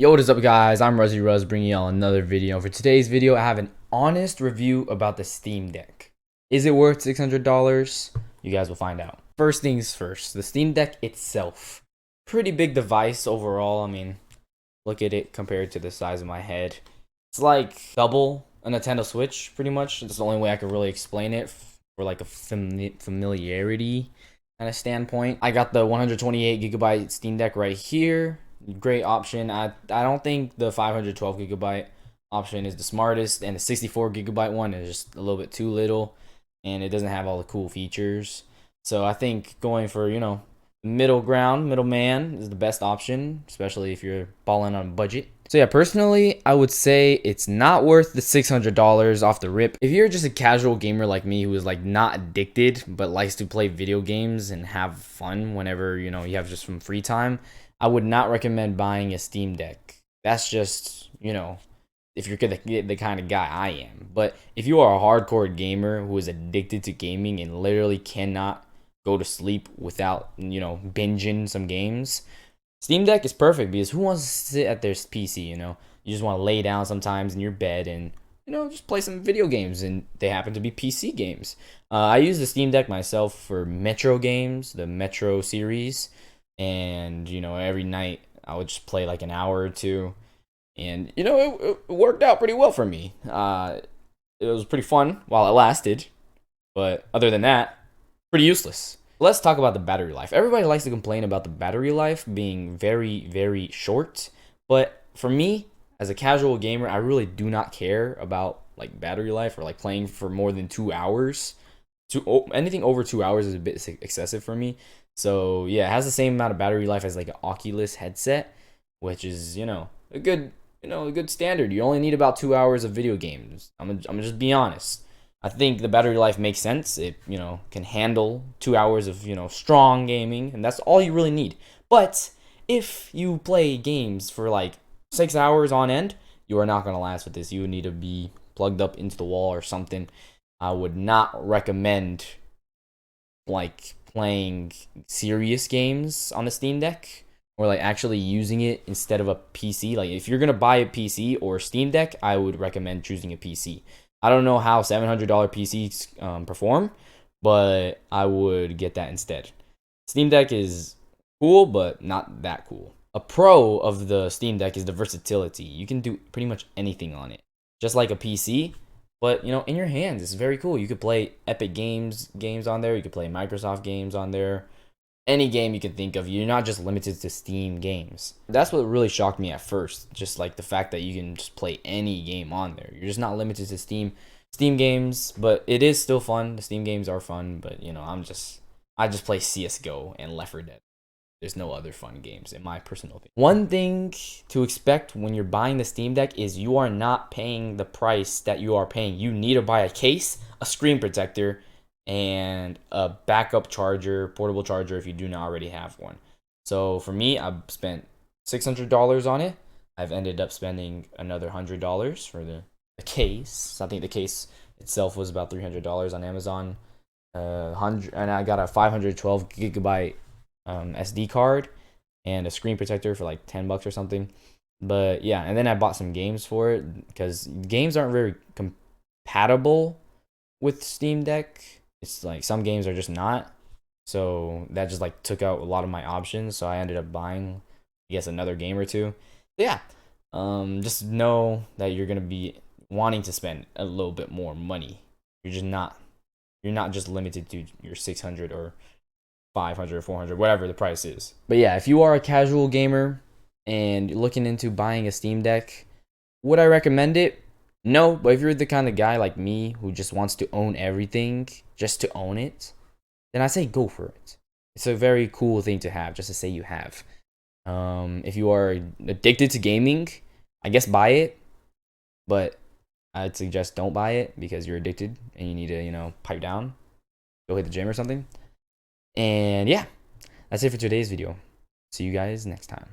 Yo, what is up, guys? I'm Ruzzy Ruz bringing y'all another video. For today's video, I have an honest review about the Steam Deck. Is it worth $600? You guys will find out. First things first, the Steam Deck itself. Pretty big device overall. I mean, look at it compared to the size of my head. It's like double a Nintendo Switch, pretty much. That's the only way I can really explain it for like a familiarity kind of standpoint. I got the 128GB Steam Deck right here. Great option. I don't think the 512GB option is the smartest, and the 64GB one is just a little bit too little, and it doesn't have all the cool features. So I think going for, middle ground, middleman is the best option, especially if you're balling on a budget. So yeah, personally, I would say it's not worth the $600 off the rip. If you're just a casual gamer like me who is like not addicted but likes to play video games and have fun whenever, you have just some free time, I would not recommend buying a Steam Deck. That's just, if you're the kind of guy I am. But if you are a hardcore gamer who is addicted to gaming and literally cannot go to sleep without, binging some games, Steam Deck is perfect, because who wants to sit at their PC, You just want to lay down sometimes in your bed and, just play some video games, and they happen to be PC games. I use the Steam Deck myself for Metro games, the Metro series. And, every night I would just play like an hour or two. And, it worked out pretty well for me. It was pretty fun while it lasted. But other than that, pretty useless. Let's talk about the battery life. Everybody likes to complain about the battery life being very, very short. But for me, as a casual gamer, I really do not care about like battery life or like playing for more than 2 hours. Anything over 2 hours is a bit excessive for me. So yeah, it has the same amount of battery life as like an Oculus headset, which is a good standard. You only need about 2 hours of video games. I'm gonna just be honest. I think the battery life makes sense. It can handle 2 hours of strong gaming, and that's all you really need. But if you play games for like 6 hours on end, you are not gonna last with this. You would need to be plugged up into the wall or something. I would not recommend like playing serious games on the Steam Deck, or like actually using it instead of a PC. Like if you're gonna buy a PC or Steam Deck, I would recommend choosing a PC. I don't know how $700 PCs perform, but I would get that instead. Steam Deck is cool, but not that cool. A pro of the Steam Deck is the versatility. You can do pretty much anything on it, just like a PC. But, in your hands, it's very cool. You could play Epic games on there. You could play Microsoft games on there. Any game you can think of. You're not just limited to Steam games. That's what really shocked me at first. Just like the fact that you can just play any game on there. You're just not limited to Steam games, but it is still fun. The Steam games are fun, but, I just play CSGO and Left 4 Dead. There's no other fun games, in my personal opinion. One thing to expect when you're buying the Steam Deck is you are not paying the price that you are paying. You need to buy a case, a screen protector, and a backup charger, portable charger, if you do not already have one. So for me, I've spent $600 on it. I've ended up spending another $100 for the case. I think the case itself was about $300 on Amazon. And I got a 512GB SD card and a screen protector for like $10 or something. But yeah, and then I bought some games for it, because games aren't very compatible with Steam Deck. It's like some games are just not, so that just like took out a lot of my options. So I ended up buying, I guess, another game or two. But yeah, just know that you're gonna be wanting to spend a little bit more money. You're not just limited to your 600 or 500, 400, whatever the price is. But yeah, if you are a casual gamer and you're looking into buying a Steam Deck, would I recommend it? No, but if you're the kind of guy like me who just wants to own everything just to own it, then I say go for it. It's a very cool thing to have, just to say you have. If you are addicted to gaming, I guess buy it, but I'd suggest don't buy it because you're addicted and you need to, pipe down, go hit the gym or something. And yeah, that's it for today's video. See you guys next time.